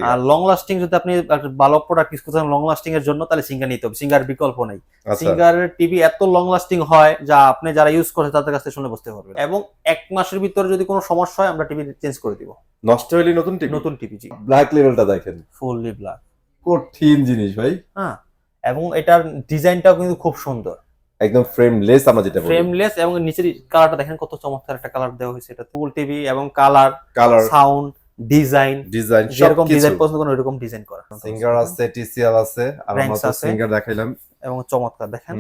আর long lasting যদি আপনি ভালো প্রোডাক্ট ইউজ করতে লং লাস্টিং এর জন্য, তাহলে সিঙ্গার নিতে হবে। সিঙ্গার বিকল্প নাই। সিঙ্গারের টিভি এত লং লাস্টিং হয় যা আপনি যারা ইউজ করে তাদের কাছে শুনে বুঝতে পারবেন। এবং 1 মাসের ভিতরে যদি কোনো সমস্যা হয় আমরা টিভি চেঞ্জ করে দিব। নষ্ট হলে নতুন টিভি? নতুন টিভি, জি। ব্ল্যাক লেভেলটা দেখেন, ফুললি ব্ল্যাক, কঠিন জিনিস ভাই। হ্যাঁ, এবং এটার ডিজাইনটাও কিন্তু খুব সুন্দর, একদম ফ্রেমলেস। আমরা যেটা বলি ফ্রেমলেস, এবং নিচের কালারটা দেখেন কত চমৎকার একটা কালার দেওয়া হয়েছে। এটা ফুল টিভি এবং কালার, সাউন্ড, ডিজাইন যেরকম ডিজাইন পছন্দ করেন ওইরকম ডিজাইন করা। সিঙ্গার আছে, টিসিএল আছে, আর আমরা তো সিঙ্গার দেখাইলাম। এবং চমৎকার দেখেন,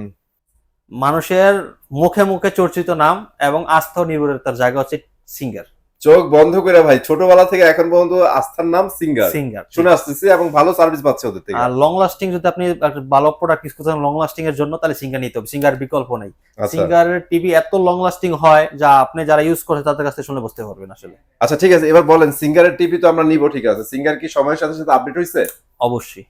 মানুষের মুখে মুখে চর্চিত নাম এবং আস্থা ও নির্ভরতার জায়গা হচ্ছে সিঙ্গার। চোখ বন্ধ করে ভাই, ছোটবেলা থেকে এখন পর্যন্ত আস্থার নাম সিঙ্গার সিঙ্গার শুনে আসতেছি, এবং ভালো সার্ভিস পাচ্ছে ওদের থেকে। আর লং লাস্টিং যদি আপনি ভালো প্রোডাক্ট ইউজ করতে লং লাস্টিং এর জন্য, তাহলে সিঙ্গার নিতে হবে। সিঙ্গার বিকল্প নাই। সিঙ্গারের টিভি এত লং লাস্টিং হয় যা আপনি যারা ইউজ করে তাদের কাছে শুনে বুঝতে পারবেন আসলে। আচ্ছা ঠিক আছে, এবার বলেন সিঙ্গারের টিভি তো আমরা নিব, ঠিক আছে, সিঙ্গার কি সময়ের সাথে সাথে আপডেট হইছে? অবশ্যই।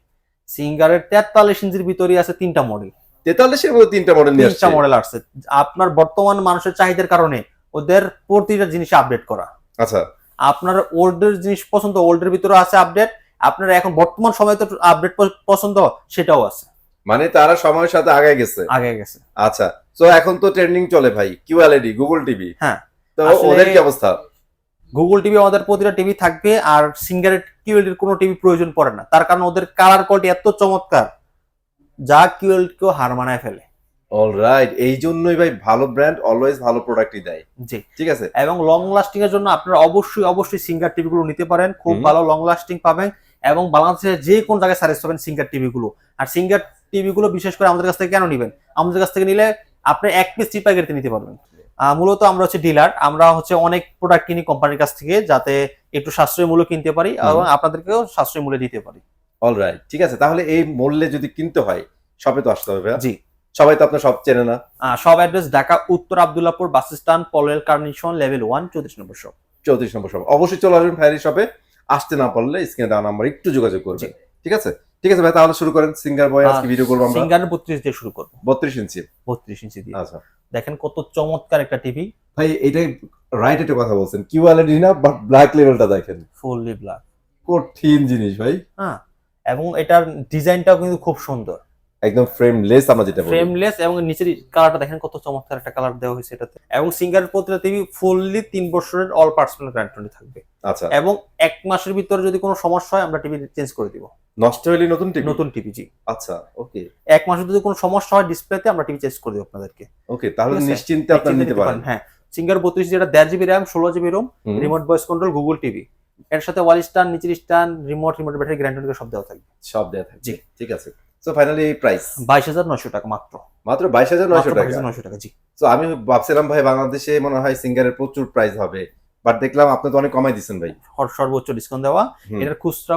সিঙ্গারের 43 ইঞ্চির ভিতরে আছে 3টা মডেল। 43 এর মধ্যে 3টা মডেল নিয়ে আসছে। 3টা মডেল আসছে আপনার বর্তমান মানুষের চাহিদার কারণে, ওদের প্রতিটা জিনিস আপডেট করা। আচ্ছা, আপনার ওল্ডের জিনিস পছন্দ, ওল্ডের ভিতরে আছে আপডেট। আপনার এখন বর্তমান সময়ে তো আপডেট পছন্দ, সেটাও আছে। মানে তারা সময়ের সাথে আগে গেছে। আচ্ছা, তো এখন তো ট্রেন্ডিং চলে ভাই কিউএলইডি, গুগল টিভি। হ্যাঁ, তো ওদের কি অবস্থা? গুগল টিভি আমাদের প্রতিটা টিভি থাকবে, আর সিঙ্গারের কিউএলইডির কোনো টিভি প্রয়োজন পড়ে না, তার কারণ ওদের কালার কোয়ালিটি এত চমৎকার যা কিউএলইডিকেও হার মানায় ফেলে। অলরাইট, এই জন্যই ভাই ভালো ব্র্যান্ড অলওয়েজ ভালো প্রোডাক্টই দেয়। জি, ঠিক আছে। এবং লং লাস্টিং এর জন্য আপনারা অবশ্যই সিঙ্গার টিভি গুলো নিতে পারেন, খুব ভালো লং লাস্টিং পাবেন, এবং বাংলাদেশের যে কোন জায়গায় সার্ভিস পাবেন সিঙ্গার টিভি গুলো। আর সিঙ্গার টিভি গুলো বিশেষ করে আমাদের কাছ থেকে কেন নিবেন? আমাদের কাছ থেকে নিলে আপনি 1 পিস চিপা কেটে নিতে পারবেন। মূলত আমরা হচ্ছে ডিলার, আমরা হচ্ছে অনেক প্রোডাক্ট কিনি কোম্পানির কাছ থেকে, যাতে একটু সাশ্রয়ী মূল্য কিনতে পারি এবং আপনাদেরকেও সাশ্রয়ী মূল্যে দিতে পারি। অলরাইট, ঠিক আছে। তাহলে এই মূল্যে যদি কিনতে হয় শপে তো আসতে হবে। জি, সবাই তো আপনার সব চেনে না। সব অ্যাড্রেস ঢাকা উত্তর Abdullahpur bus stand, Polwel carnation, level 1, 34 নম্বর শপ। 34 নম্বর শপ। অবশ্যই চলে আসবেন ভাইয়ের শপে। আসতে না পারলে স্ক্রিনে দেওয়া নাম্বার একটু যোগাযোগ করবেন। ঠিক আছে, ঠিক আছে ভাই, তাহলে শুরু করেন। সিঙ্গার বয় আজকে ভিডিও করব আমরা। সিঙ্গার 32 দিয়ে শুরু করব। 32 ইঞ্চি? 32 ইঞ্চি দিয়ে। আচ্ছা, দেখেন কত চমৎকার একটা টিভি ভাই। এটাই রাইট একটা কথা বলছেন, কিউএলইডি না, বাট ব্ল্যাক লেভেলটা দেখেন, ফুললি ব্ল্যাক, কঠিন জিনিস ভাই। হ্যাঁ, এবং এটার ডিজাইনটাও কিন্তু খুব সুন্দর, একদম ফ্রেমলেস। আমরা যেটা বলি ফ্রেমলেস, এবং নিচের কালারটা দেখেন কত চমৎকার একটা কালার দেওয়া হয়েছে এটাতে। এবং সিঙ্গারের প্রতিটা টিভি ফুললি 3 বছরের অল পার্সোনাল গ্যারান্টি থাকবে। আচ্ছা, এবং 1 মাসের ভিতরে যদি কোনো সমস্যা হয় আমরা টিভি চেঞ্জ করে দিব। নষ্ট হলে নতুন টিভি? নতুন টিভি, জি। আচ্ছা, ওকে। 1 মাসের যদি কোনো সমস্যা হয় ডিসপ্লেতে, আমরা টিভি চেঞ্জ করে দিব আপনাদেরকে। ওকে, তাহলে নিশ্চিন্তে আপনারা নিতে পারেন। হ্যাঁ, সিঙ্গার 32 যেটা 1.5 GB RAM, 16 GB ROM, remote voice control, Google TV, এর সাথে ওয়াল স্ট্যান্ড, নিচের স্ট্যান্ড, রিমোট ব্যাটারি গ্যারান্টি সব দেওয়া থাকবে। সব দেওয়া থাকবে, জি। ঠিক আছে। সো ফাইনালি প্রাইস 22,900 টাকা মাত্র। মাত্র 22,900 টাকা? 22,900 টাকা, জি। সো আমি ভাবছিলাম ভাই বাংলাদেশে মনে হয় সিঙ্গারের প্রচুর প্রাইস হবে, বাট দেখলাম আপনি তো অনেক কমাই দিচ্ছেন ভাই। সর্বোচ্চ ডিসকাউন্ট দেওয়া। এটার খুচরা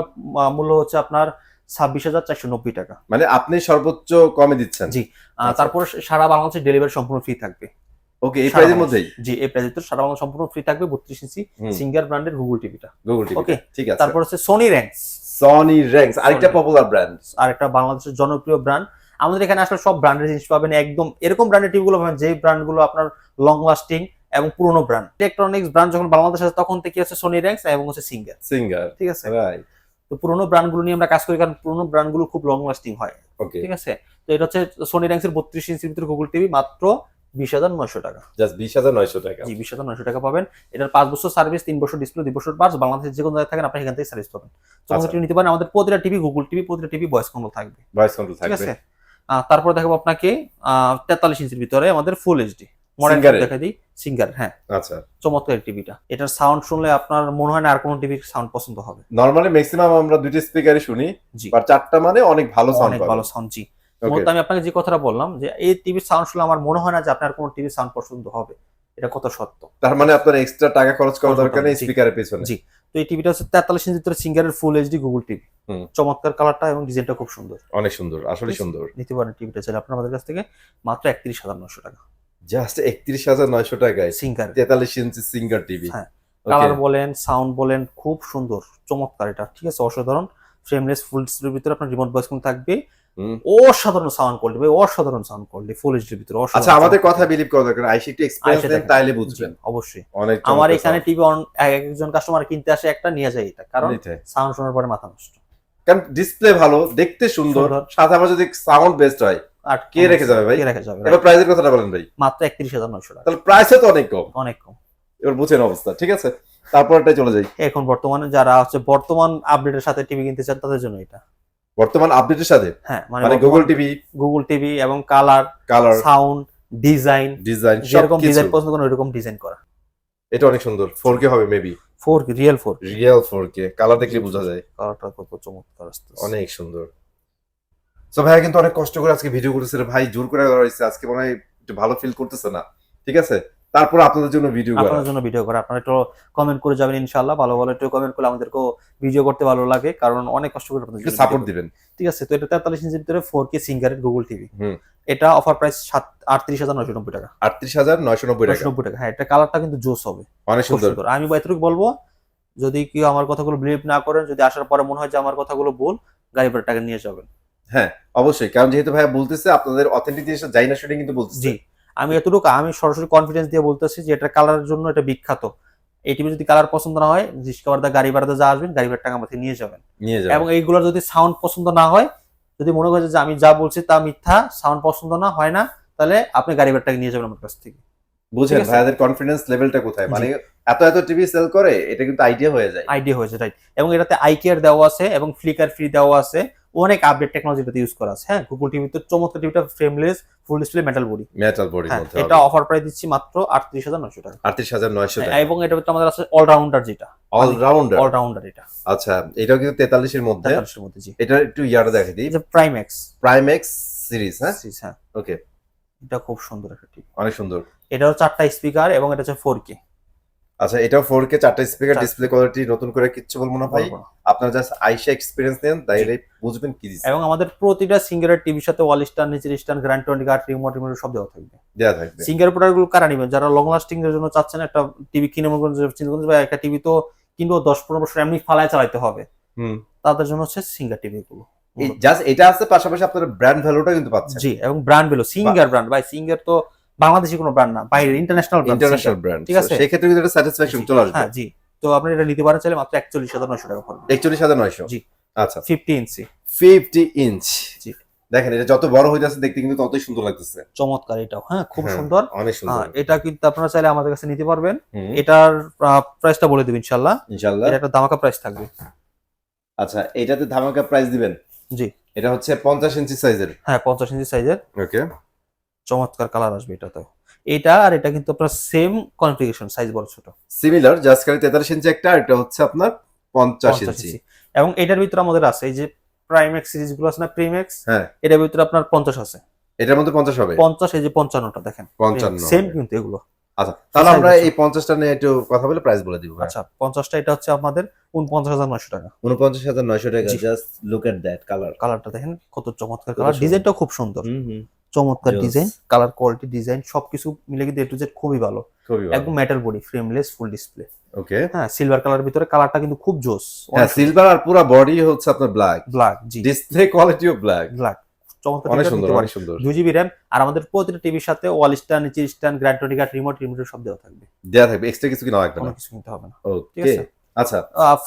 মূল্য হচ্ছে আপনার 26,490 টাকা। মানে আপনি সর্বোচ্চ কমে দিচ্ছেন? জি। তারপর সারা বাংলাদেশে ডেলিভারি সম্পূর্ণ ফ্রি থাকবে। ওকে, এই প্রাইসের মধ্যেই? জি, এই প্রাইসে তো সারা বাংলা সম্পূর্ণ ফ্রি থাকবে। 32 ইঞ্চি সিঙ্গার ব্র্যান্ডের গুগল টিভিটা। গুগল টিভি, ওকে, ঠিক আছে। তারপর হচ্ছে সোনি র্যাঙ্কস। সনি র্যাঙ্কস আরেকটা পপুলার ব্র্যান্ড, আরেকটা বাংলাদেশের জনপ্রিয় ব্র্যান্ড। আমাদের এখানে আসলে সব ব্র্যান্ডের জিনিস পাবেন, একদম এরকম ব্র্যান্ডের টিভিগুলো পাবেন যে ব্র্যান্ডগুলো আপনার লং লাস্টিং এবং পুরনো ব্র্যান্ড। ইলেকট্রনিক্স ব্র্যান্ড যখন বাংলাদেশে আসে তখন থেকে হচ্ছে সোনি র্যাঙ্কস এবং হচ্ছে সিঙ্গার। ঠিক আছে, রাইট। তো পুরনো ব্র্যান্ডগুলো নিয়ে আমরা কাজ করি, কারণ পুরনো ব্র্যান্ডগুলো খুব লং লাস্টিং হয়। ওকে, ঠিক আছে। তো এটা হচ্ছে সোনি র্যাঙ্কসের 32 ইঞ্চির ভিতরে গুগল টিভি, মাত্র 20,900 টাকা। জাস্ট 20,900 টাকা? জি, 20,900 টাকা পাবেন। এটার 5 বছর সার্ভিস, 3 বছর ডিসপ্লে, 2 বছর পার্টস। বাংলাদেশের যে কোনো জায়গায় থাকেন আপনি এখান থেকে সার্ভিস পাবেন। তো টিভি নিতে পারেন। আমাদের প্রতিটা টিভি গুগল টিভি, প্রতিটা টিভি ভয়েস কন্ট্রোল থাকবে। ঠিক আছে। তারপর দেখাবো আপনাকে 43 ইঞ্চির ভিতরে আমাদের ফুল এইচডি মডেল দেখা দিই সিঙ্গার। হ্যাঁ, আচ্ছা, চমৎকার টিভিটা। এটার সাউন্ড শুনলে আপনার মনে হয় না আর কোনো টিভির সাউন্ড পছন্দ হবে। নরমালি ম্যাক্সিমাম আমরা দুইটা স্পিকারই শুনি, বাট চারটা মানে অনেক ভালো সাউন্ড, অনেক ভালো সাউন্ড। জি, মূলত আমি আপনাকে যে কথাটা বললাম যে এই টিভির সাউন্ড শুনলে আমার মনে হয় না যে আপনার কোনো টিভির সাউন্ড পছন্দ হবে, এটা কত সত্য। তার মানে আপনার এক্সট্রা টাকা খরচ করার দরকার নেই স্পিকারের পেছনে। জি, তো এই টিভিটা হচ্ছে 43 ইঞ্চির ভিতরে সিঙ্গারের ফুল এইচডি গুগল টিভি। চমৎকার কালারটা এবং ডিজাইনটা খুব সুন্দর, অনেক সুন্দর, আসলে সুন্দর। নিতে পারেন টিভিটা চাইলে আপনার আমাদের কাছ থেকে মাত্র 31,900 টাকা। জাস্ট 31,900 টাকায় সিঙ্গার 43 ইঞ্চি সিঙ্গার টিভি। হ্যাঁ, কালার বলেন, সাউন্ড বলেন, খুব সুন্দর, চমৎকার এটা। ঠিক আছে, অসাধারণ। ফ্রেমলেস ফুল ডিসপ্লের ভিতরে আপনার রিমোট ভয়েস কন্ট্রোল থাকবে। হুম। অসাধারণ সাউন্ড কোয়ালিটি ভাই, অসাধারণ সাউন্ড কোয়ালিটি, ফুল এইচডির ভিতরে অসাধারণ। আচ্ছা, আমাদের কথা বিলিভ করা দরকার, আইসি একটু এক্সপেরিয়েন্স দেন তাইলে বুঝবেন। অবশ্যই অনেক আমার চমৎকার এখানে sound। টিভি একজন কাস্টমার কিনতে আসে একটা নিয়ে যায় এটা, কারণ এটাই। সাউন্ড শোনার পরে মাথা নষ্ট। কারণ ডিসপ্লে ভালো, দেখতে সুন্দর, সুন্দর। সাথে আবার যদি সাউন্ড বেস্ট হয়, আর কে রেখে যাবে ভাই? কে রেখে যাবে? এবার প্রাইসের কথাটা বলেন ভাই। মাত্র 31,900 টাকা, তাহলে প্রাইসও তো অনেক কম, অনেক কম। এবার বুঝেন অবস্থা। ঠিক আছে, তারপরটাই চলে যাই। এখন বর্তমানে যারা হচ্ছে বর্তমান আপডেটের সাথে টিভি কিনতে চান তাদের জন্য এটা। বর্তমান আপডেটের সাথে হ্যাঁ, মানে গুগল টিভি, গুগল টিভি এবং colour, colour, sound, design design, যেরকম সবকিছু। ডিজাইন পছন্দ করেন ওইরকম ডিজাইন করা। এটা অনেক সুন্দর, 4K হবে maybe, 4K real 4K, real 4K, colour দেখলে বোঝা যায়। কালারটা কত চমৎকার আসছে, অনেক সুন্দর। সো ভাই কিন্তু অনেক কষ্ট করে আজকে ভিডিও করতেছে রে ভাই, জোর করে করা হয়েছে, আজকে মনে হয় একটু ভালো ফিল করতেছে না। ঠিক আছে, তারপর আপনাদের জন্য ভিডিও করা। আপনার জন্য ভিডিও করা। আপনারা একটু কমেন্ট করে যাবেন ইনশাআল্লাহ, ভালো ভালো একটু কমেন্ট করলে আমাদেরকেও ভিডিও করতে ভালো লাগে, কারণ অনেক কষ্ট করে আপনাদের একটু জন্য সাপোর্ট video দিবেন। করি। ঠিক আছে, তো এটা 43 ইঞ্চির ভিতরে 4K সিঙ্গারের গুগল টিভি। হুম। এটা অফার প্রাইস 38,990 টাকা, 38,990 টাকা। 990 টাকা। হ্যাঁ, এটা কালারটা কিন্তু জোস হবে, অনেক খুব সুন্দর। সুন্দর। আমি এতটুকু বলবো, যদি কেউ আমার কথাগুলো বিলিভ না করেন, যদি আসার পরে মনে হয় যে আমার কথাগুলো ভুল, গাড়ি ভাড়া টাকা নিয়ে যাবেন। হ্যাঁ অবশ্যই, কারণ যেহেতু ভাই বলতেছে আপনাদের অথেন্টিক জিনিসটা যাই না সেটা কিন্তু বলতেছে। জি, আমি সরাসরি কনফিডেন্স দিয়ে বলতেছি যে এটা কালারের জন্য এটা বিখ্যাত। এই টিভি যদি কালার পছন্দ না হয়, রিস্কাওয়ারদা গাড়ি ভাড়াতে যা আসবেন, গাড়ি ভাড়ার টাকা আমাকে নিয়ে যাবেন। নিয়ে যাবেন। এবং এইগুলোর যদি সাউন্ড পছন্দ না হয়, যদি মনে করে যে আমি যা বলছি তা মিথ্যা, সাউন্ড পছন্দ না হয় না, তাহলে আপনি গাড়ি ভাড়ার টাকা নিয়ে যাবেন আমার কাছ থেকে। বুঝেন ঠিক আছে? ভাইয়াদের কনফিডেন্স লেভেলটা কোথায়, জি। মানে এত এত টিভি সেল করে, এটা কিন্তু আইডিয়া হয়ে যায়। আইডিয়া হয়েছে, রাইট। এবং এটাতে আইকেয়ার দেওয়া আছে এবং ফ্লিকার ফ্রি দেওয়া আছে, অনেক আপডেট টেকনোলজিটাতে ইউজ করা আছে। হ্যাঁ, গুগল টিভিতে চমৎকার, টিভিটা frameless, full display, metal body. Metal বডির হ্যাঁ, মধ্যে এটা অফার প্রাইস দিচ্ছি মাত্র 38,900 টাকা। 38,900 টাকা। এবং এটা ভিতরে আমাদের আছে অলরাউন্ডার, যেটা অলরাউন্ডার। অলরাউন্ডার এটা আচ্ছা, এটাও কিন্তু 43 এর মধ্যে। 43 এর মধ্যে। জি, এটা একটু ইয়াটা দেখাই দিই, এই যে prime x prime x series. হ্যাঁ হ্যাঁ, ওকে, এটা খুব সুন্দর একটা টিভি। অনেক সুন্দর। এটাও 4টা স্পিকার এবং এটা হচ্ছে 4K। আচ্ছা, এটাও 4K, 4টা স্পিকার, 4 ডিসপ্লে কোয়ালিটি নতুন করে কিচ্ছু বলবো না ভাই, আপনারা জাস্ট আইসা এক্সপেরিয়েন্স নেন, তাইলে বুঝবেন কি দিছে। এবং আমাদের প্রতিটা সিঙ্গারের টিভির সাথে ওয়াল স্ট্যান্ড, নিচের stand, grand twenty guard, remote সব দেওয়া থাকবে, দেয়া থাকবে। সিঙ্গার প্রোডাক্টগুলো কারা নেবেন? যারা লং লাস্টিং এর জন্য চাচ্ছেন, একটা টিভি কিনে মনে করেন চিন্তা করছেন ভাই একটা টিভি তো কিনবো 10-15 বছর এমনি ফালায় চালাতে হবে, হুম। তাদের জন্য হচ্ছে সিঙ্গার টিভি গুলো। এই জাস্ট এটা আছে, পাশাপাশি আপনারা ব্র্যান্ড ভ্যালুটা কিন্তু পাচ্ছেন। জি, এবং ব্র্যান্ড ভ্যালু, সিঙ্গার ব্র্যান্ড ভাই, সিঙ্গার তো বাংলাদেশি কোনো ব্র্যান্ড না, বাইরের ইন্টারন্যাশনাল ইন্টারন্যাশনাল ব্র্যান্ড, ঠিক আছে? সেই ক্ষেত্রে কিন্তু এটা স্যাটিসফ্যাকশন চলে আসবে। হ্যাঁ, জি। তো আপনি এটা নিতে পারেন চাইলে মাত্র 41,900 টাকা পড়বে। 41,900। জি। আচ্ছা, 50 ইঞ্চি। 50 ইঞ্চ। জি। দেখেন এটা যত বড় হইতাছে দেখতে কিন্তু ততই সুন্দর লাগতেছে। চমৎকার এটাও, হ্যাঁ, খুব হ্যাঁ, সুন্দর। অনেক সুন্দর। এটা কিন্তু আপনারা চাইলে আমাদের কাছে নিতে পারবেন। হুম, এটার প্রাইসটা বলে দেব ইনশাআল্লাহ। ইনশাআল্লাহ। এটা একটা ধামাকা প্রাইস থাকবে। আচ্ছা, এটাতে ধামাকা প্রাইস দিবেন? জি। এটা হচ্ছে 50 ইঞ্চি সাইজের। হ্যাঁ, 50 ইঞ্চি সাইজের। ওকে, চমৎকার কালার আসবে এটাতে। এটা আর এটা কিন্তু আপনার সেম কনফিগারেশন, সাইজ বড় ছোট, সিমিলার, জাস্ট খালি 43 ইঞ্চি একটা, আর এটা হচ্ছে আপনার 50 ইঞ্চি। এবং এটার ভিতরে আমাদের আছে এই যে প্রাইম এক্স সিরিজ গুলো আছে না, প্রিমেক্স, হ্যাঁ, এটার ভিতরে আপনার 50 আছে। এটার মধ্যে 50 হবে? 50, এই যে 55টা দেখেন, 55 সেম হবে। কিন্তু এগুলো। আচ্ছা, তাহলে আমরা size আছে। এই 50টা নিয়ে একটু কথা বলে প্রাইস বলে দিব। আচ্ছা, 50টা এটা হচ্ছে আমাদের 49,900 টাকা। 49,900 টাকা। জি। Just look at that colour. কালারটা দেখেন কত চমৎকার কত কালার, সুন্দর। ডিজাইনটাও খুব সুন্দর, হুম, চমৎকার Yes. Design, colour quality, design সবকিছু মিলে কিন্তু A to Z খুবই ভালো। খুবই ভালো। একদম metal body, frameless, full display. Okay, হ্যাঁ, সিলভার কালারের ভিতরে কালারটা কিন্তু খুব জোস। হ্যাঁ, সিলভার, আর পুরো বডি হচ্ছে আপনার ব্ল্যাক, ব্ল্যাক। জি, ডিসপ্লে কোয়ালিটিও ব্ল্যাক। ব্ল্যাক, চমৎকার। অনেক সুন্দর, অনেক সুন্দর। 2GB র্যাম, আর আমাদের প্রতিটা টিভির সাথে ওয়াল স্ট্যান্ড, নিচের stand, grand twenty guard, remote সব দেওয়া থাকবে। দেয়া থাকবে, এক্সট্রা কিছু কিনা লাগবে কোনো না। কিছু কিনতে হবে না। ঠিক ওকে, আছে। আচ্ছা,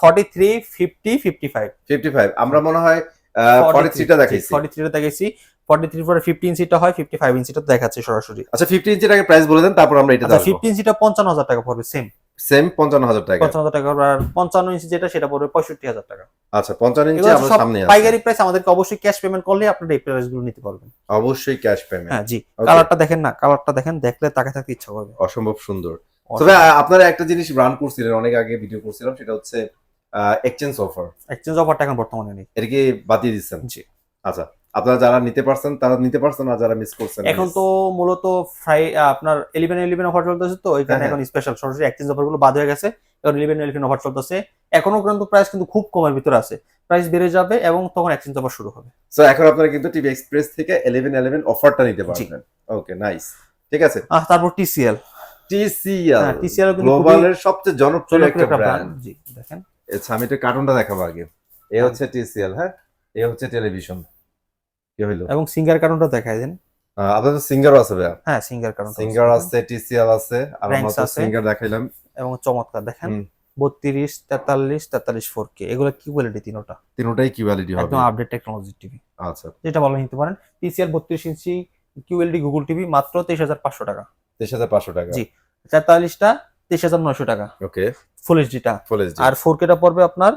43, 50, 55। 55 আমরা মনে হয় 43টা দেখাইছি। 43টা দেখাইছি। 43 পরে 50 ইঞ্চিটা হয়, 55 ইঞ্চিটা দেখাচ্ছে সরাসরি। আচ্ছা, 50 ইঞ্চির আগে প্রাইস বলে দেন, তারপর আমরা এটা আচ্ছা, দেখব। 50 ইঞ্চিটা 55,000 টাকা পড়বে, সেম সেম 55,000 টাকা। 55,000 টাকা। আর 55 ইঞ্চি যেটা সেটা পড়বে 65,000 টাকা। আচ্ছা, 55 ইঞ্চি এগুলো আমরা সব সামনে আছে। পাইকারি প্রাইস, আমাদেরকে অবশ্যই ক্যাশ পেমেন্ট করলে আপনারা এই প্রাইস গুলো নিতে পারবেন। অবশ্যই ক্যাশ পেমেন্ট। হ্যাঁ, জি। Okay. কালারটা দেখেন না, কালারটা দেখেন, দেখলে তাকে থাকতে ইচ্ছা করবে। অসম্ভব সুন্দর। তবে আপনারা একটা জিনিস রান করছিলেন, অনেক আগে ভিডিও করছিলাম, সেটা হচ্ছে এক্সচেঞ্জ অফার। এক্সচেঞ্জ অফারটা এখন বর্তমানে নেই। এটা কি বাতিল দিচ্ছেন? জি। আচ্ছা, আপনারা যারা নিতে পারছেন তারা নিতে পারছেন, আর যারা মিস করছেন এখন তো মূলত আপনার 11 অফার চলতেছে, তো এখানে হ্যাঁ, এখন স্পেশাল সরাসরি এক্সচেঞ্জ অফার গুলো বাদ হয়ে গেছে। এখন 11 অফার চলতেছে। এখনো কিন্তু প্রাইস কিন্তু খুব কমের ভিতরে আছে, প্রাইস বেড়ে যাবে এবং তখন এক্সচেঞ্জ অফার শুরু হবে। সো এখন আপনারা কিন্তু টিভি এক্সপ্রেস থেকে 11 অফারটা নিতে পারবেন। ওকে, নাইস, ঠিক আছে। তারপর TCL। TCL, হ্যাঁ, TCL কিন্তু গ্লোবালের সবচেয়ে জনপ্রিয় একটা ব্র্যান্ড। জি, দেখেন। আচ্ছা, আমি একটা কার্টুনটা দেখাবো আগে। এ হচ্ছে TCL, হ্যাঁ, এ হচ্ছে টেলিভিশন। কি হইলো? এবং সিঙ্গার কার্টনটা দেখাই দেন। আপনাদের সিঙ্গারও আছে ভাইয়া? হ্যাঁ, সিঙ্গার কার্টনটা সিঙ্গার আছে, টিসিএল আছে, আর আমরা Ranks তো আছে। সিঙ্গার দেখাইলাম। এবং চমৎকার দেখেন, হুম, 32, 43, 43 4K, এগুলো কি কোয়ালিটি তিনোটা, তিনটাই কিউএলইডি হবে। একদম আপডেট টেকনোলজি টিভি, আচ্ছা, যেটা ভালো নিতে পারেন। TCL 32 ইঞ্চি QLED গুগল টিভি মাত্র 23,500 টাকা। 23,500 টাকা। জি, 44টা 23,900 টাকা, ওকে, ফুল এইচডিটা। Full HD. আর 4Kটা পড়বে আপনার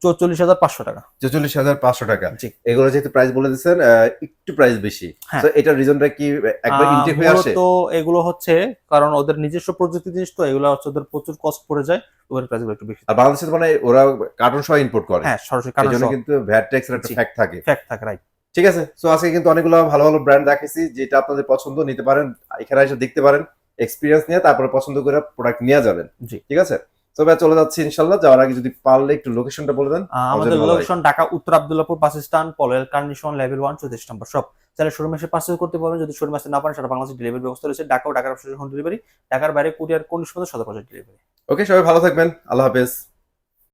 44,500 টাকা। 44,500 টাকা। জি, এগুলো যেহেতু প্রাইস বলে দিচ্ছেন, একটু প্রাইস বেশি। হ্যাঁ। তো এটার রিজনটা কি একবার ইনটেক হয়ে আসে? মূলত এগুলো হচ্ছে কারণ ওদের নিজস্ব প্রযুক্তি জিনিস, তো এগুলো হচ্ছে ওদের প্রচুর কস্ট পড়ে যায়, ওদের প্রাইসগুলো একটু বেশি। আর বাংলাদেশে তো মানে ওরা কার্টন সহ ইম্পোর্ট করে। হ্যাঁ, সরাসরি এই কারণ জন্য কিন্তু ভ্যাট ট্যাক্স এর একটা জি। ফ্যাক্ট থাকে। ফ্যাক্ট থাকে, রাইট। ঠিক আছে, সো আজকে কিন্তু অনেকগুলো ভালো ভালো ব্র্যান্ড দেখাইছি, যেটা আপনাদের পছন্দ নিতে পারেন, এখানে এসে দেখতে পারেন, এক্সপিরিয়েন্স নিয়ে তারপরে পছন্দ করে প্রোডাক্ট নিয়ে যাবেন। জি। ঠিক আছে, তো ভাই চলে যাচ্ছি ইনশাল্লাহ। যাওয়ার আগে যদি পারলে একটু লোকেশনটা বলে দেন। আমাদের লোকেশন ঢাকা উত্তর আব্দুল্লাহপুর বাস স্ট্যান্ড, পলের কার্নিশন, লেভেল 1, 34 নম্বর শপ। চাইলে শোরুমে এসে পার্সেল করতে পারবেন। যদি শোরুমে আসতে না পারেন, সারা বাংলাদেশে ডেলিভারি ব্যবস্থা রয়েছে। ঢাকা ও ঢাকার হোম ডেলিভারি, ঢাকার বাইরে কুরিয়ার 19 ডেলিভারি। ওকে, সবাই ভালো থাকবেন, আল্লাহ হাফেজ।